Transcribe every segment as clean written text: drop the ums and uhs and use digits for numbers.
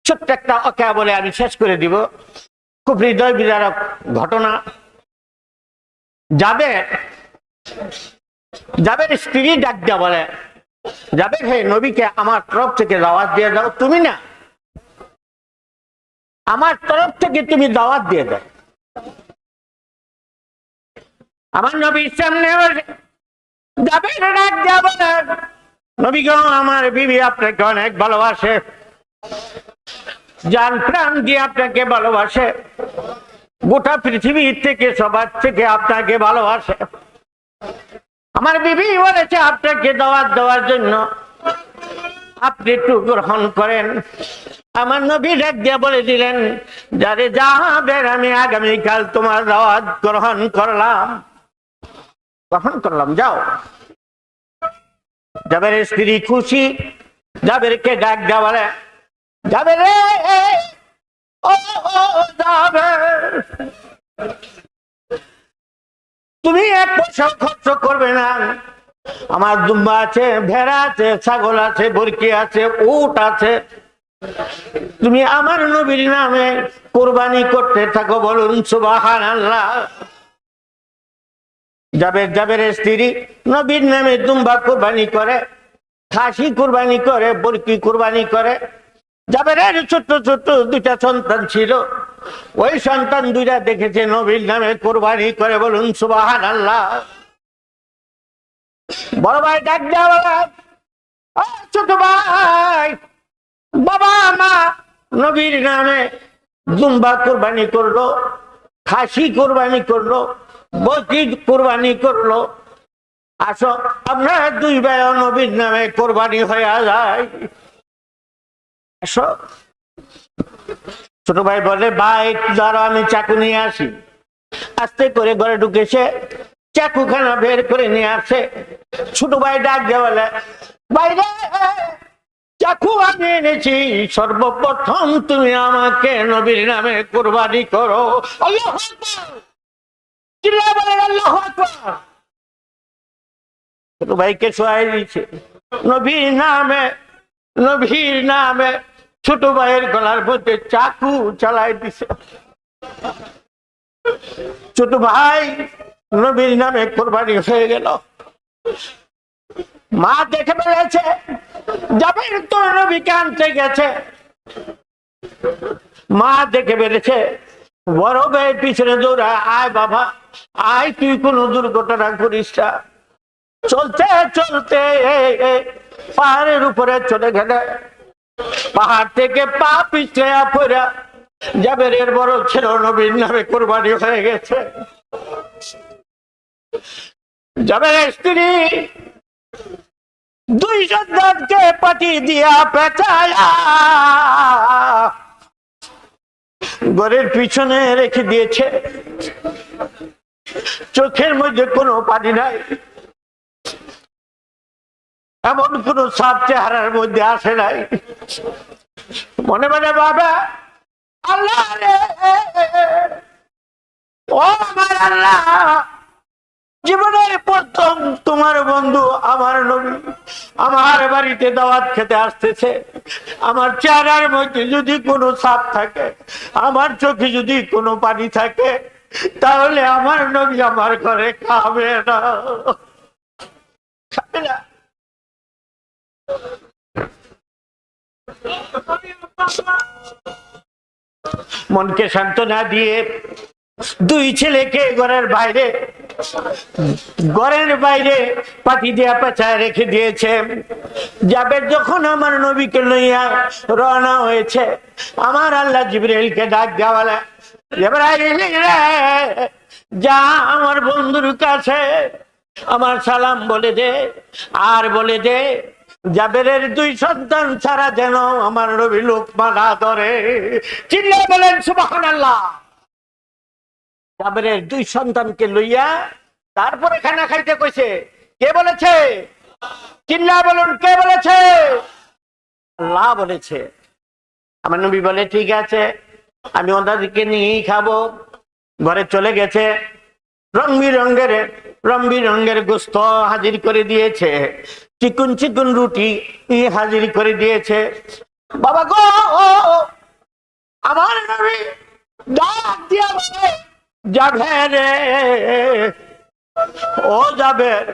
ছোট্ট একটা অকা বলে আমি শেষ করে দিব। খুব হৃদয় বিদারক ঘটনা। জাবের স্ত্রী ডাক দেয়া বলে, জাবের হে, নবীকে আমার তরফ থেকে দাওয়াত দিয়ে দাও। তুমি না, আমার তরফ থেকে তুমি দাওয়াত দিয়ে দাও। আমার নবীর সামনে জাবের ডাক দেয়া বলে, নবী গো, আমার বিবি আপনাকে অনেক ভালোবাসে, জান প্রাণ দিয়ে আপনাকে ভালোবাসে, গোটা পৃথিবী থেকে সবার থেকে আপনাকে ভালোবাসে। আমার বিবি বলেছে আপনাকে দাওয়াত দেওয়ার জন্য, আপনি একটু গ্রহণ করেন। আমার নবী ডাক দিয়ে বলে দিলেন, যারে যাবেন, আমি আগামীকাল তোমার দাওয়াত গ্রহণ করলাম, যাও। জাবের স্ত্রী খুশি, জাবেরকে ডাক দেওয়া বলে, জাবের রে, ও জাবের, তুমি এক পয়সা খরচ করবে না। আমার দুম্বা আছে, ভেড়া আছে, ছাগল আছে, বরকি আছে, উট আছে, তুমি আমার নবীর নামে কুরবানি করতে থাকো, বলুন সুবহানাল্লাহ। জাবের স্ত্রী নবীর নামে দুম্বা কুরবানি করে, খাসি কুরবানি করে, বরকি কুরবানি করে। জাবেরের ছোট্ট ছোট্ট দুইটা সন্তান ছিল, ওই সন্তান দুইটা দেখেছে নবীর নামে কুরবানি করে, বলুন সুবহানাল্লাহ। বড় ভাই ডাক দেওয়া, ছোট ভাই, বাবা মা নবীর নামে দুম্বা কুরবানি করলো, খাসি কুরবানি করলো, বকরি কুরবানি করলো, আসো আমরা দুই ভাই নবীর নামে কুরবানি হয়ে যায়। ছোট ভাই বলে, ভাই ধরো, আমি চাকু নিয়ে আসি। আস্তে করে ঘরে ঢুকেছে, চাকুখানা বের করে নিয়ে আসে। ছোট ভাই ডাক দিয়ে বলে, বাইরে চাকু আমি এনেছি, সর্বপ্রথম তুমি আমাকে নবীর নামে কুরবানি করো। আল্লাহু আকবার, চিল্লায়ে বলেন আল্লাহু আকবার। ছোট ভাইকে শোয়াই দিয়েছে, নবীর নামে ছোট ভাইয়ের গলার মধ্যে চাকু চালাই দিছে। ছোট ভাই নবীর নামে কুরবানি হয়ে গেল। মা দেখে ফেলেছে, জাবের তো নবীকে আনতে গেছে। মা দেখে ফেলেছে, বড় ভাইয়ের পিছনে দৌড়ায়, আয় বাবা আয়, তুই কোন দুর্ঘটনা করিস না। চলতে চলতে পাহাড়ের উপরে চলে গেলে, পাহাড় থেকে পা পিছলে পড়া জাবেরের বড় ছিল নবীর নামে কুরবানি হয়ে গেছে। জাবেরের স্ত্রী দুই সন্তানকে পাটি দিয়া পেঁচায়া ঘরের পিছনে রেখে দিয়েছে। চোখের মধ্যে কোনো পানি নাই, এমন কোন সাপ চেহারার মধ্যে আসে নাই। মনে মনে বাবা, আল্লাহ রে, ও আমার আল্লাহ, জীবনের প্রথম তোমার বন্ধু আমার নবী আমার বাড়িতে দাওয়াত খেতে আসতেছে। আমার চেহারার মধ্যে যদি কোনো ছাপ থাকে, আমার চোখে যদি কোনো পানি থাকে, তাহলে আমার নবী আমার ঘরে খাবে না। মনকে সান্ত্বনা দিয়ে দুই ছেলেকে ঘরের বাইরে পাটি দিয়া পেঁচায় রেখে দিয়েছে। জাবের যখন আমার নবীকে লইয়া রওনা হয়েছে, আমার আল্লাহ জিবরাইলকে ডাক দেওয়া, জিবরাইল যা আমার বন্ধুর কাছে আমার সালাম বলে দে, আর বলে দে জাবেরের দুই সন্তান ছাড়া যেন আমার নবী লোকমা না ধরে। চিল্লায়ে বলেন সুবহানাল্লাহ। জাবেরের দুই সন্তানকে লইয়া তারপরে খানা খাইতে কইছে। কে বলেছে? চিল্লায়ে বলুন, কে বলেছে? আল্লাহ বলেছে। আমার নবী বলে, ঠিক আছে, আমি ওনাদেরকে নিয়েই খাবো। ঘরে চলে গেছে, রং বিরঙ্গের গোস্ত হাজির করে দিয়েছে, চিকুন চিকুন রুটি হাজির করে দিয়েছে। বাবা গো, আমার নবী ডাক দিয়া বলে, জাবের রে, ও জাবের,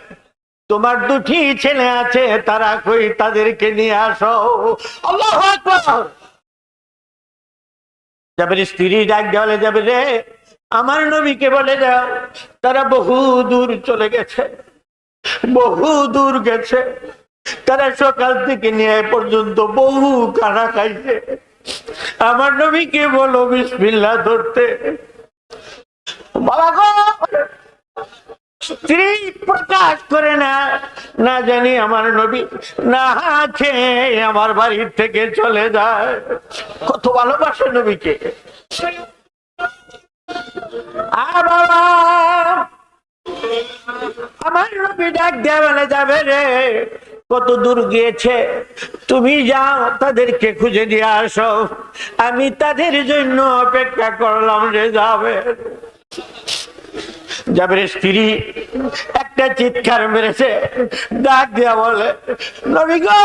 তোমার দুটি ছেলে আছে, তারা কই, তাদেরকে নিয়ে আসো। আল্লাহু আকবার। জাবের স্ত্রী ডাক দেওয়া বলে, যাবে রে, আমার নবীকে বলে দাও তারা বহু দূর চলে গেছে, বহু দূর গেছে, তারা সকাল থেকে নিয়ে পর্যন্ত বহু খানা খাইছে, আমার নবীকে বলো বিসমিল্লাহ ধরতে। বাবা গো, স্ত্রী প্রকাশ করে না, না জানি আমার নবী না আছে আমার বাড়ির থেকে চলে যায়। কত ভালোবাসে নবীকে। বাবা, আমার নবী ডাক দেয়া বলে, যাবে রে, কত দূর গিয়েছে, তুমি যাও তাদেরকে খুঁজে দিয়ে আসো, আমি তাদের জন্য অপেক্ষা করলাম রে। যাবে জাবের স্ত্রী একটা চিৎকার মেরেছে, ডাক দেয়া বলে, নবী গো,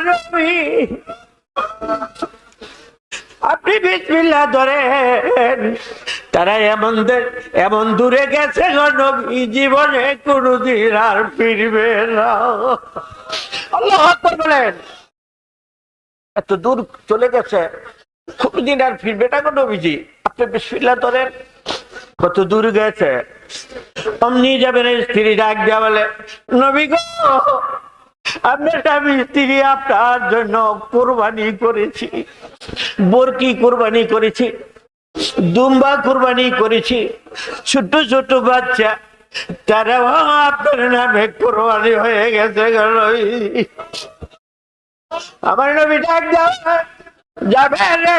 নবী, আপনি বিসমিল্লাহ ধরেন। তারা এমন দূরে গেছে গো নবী, জীবনে কোনদিন আর ফিরবে না। আল্লাহু আকবার বলেন। এত দূর চলে গেছে, কোনদিন আর ফিরবে না গো নবীজি, আপনি বিসমিল্লাহ ধরেন। কত দূর গেছে। অমনি যাবেন স্ত্রী ডাক দেওয়া বলে, নবী গো, আপনার স্বামী স্ত্রী আপনার জন্য কোরবানি করেছি, বরকি কোরবানি করেছি, দুম্বা কোরবানি করেছি, ছোট ছোট বাচ্চা, তারাও আপনার নামে কোরবানি হয়ে গেছে। আমার নবী ডাক দেওয়া, যাবে রে,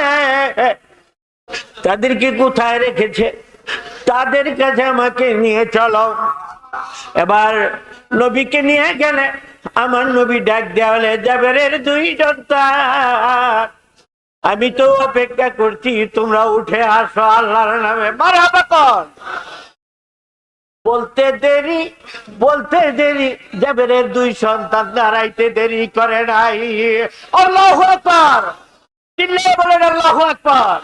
তাদেরকে কোথায় রেখেছে, তাদের কাছে আমাকে নিয়ে চলো। এবার নবীকে নিয়ে গেলে আমার নবী ডাক দেওয়া হলে, জাবেরের দুই সন্তান, আমি তো অপেক্ষা করছি, তোমরা উঠে আসো আল্লাহর নামে। মারহাবা কর। বলতে দেরি জাবেরের দুই সন্তান দাঁড়াইতে দেরি করে নাই। আল্লাহু আকবার। চিল্লিয়ে বলেন আল্লাহু আকবার।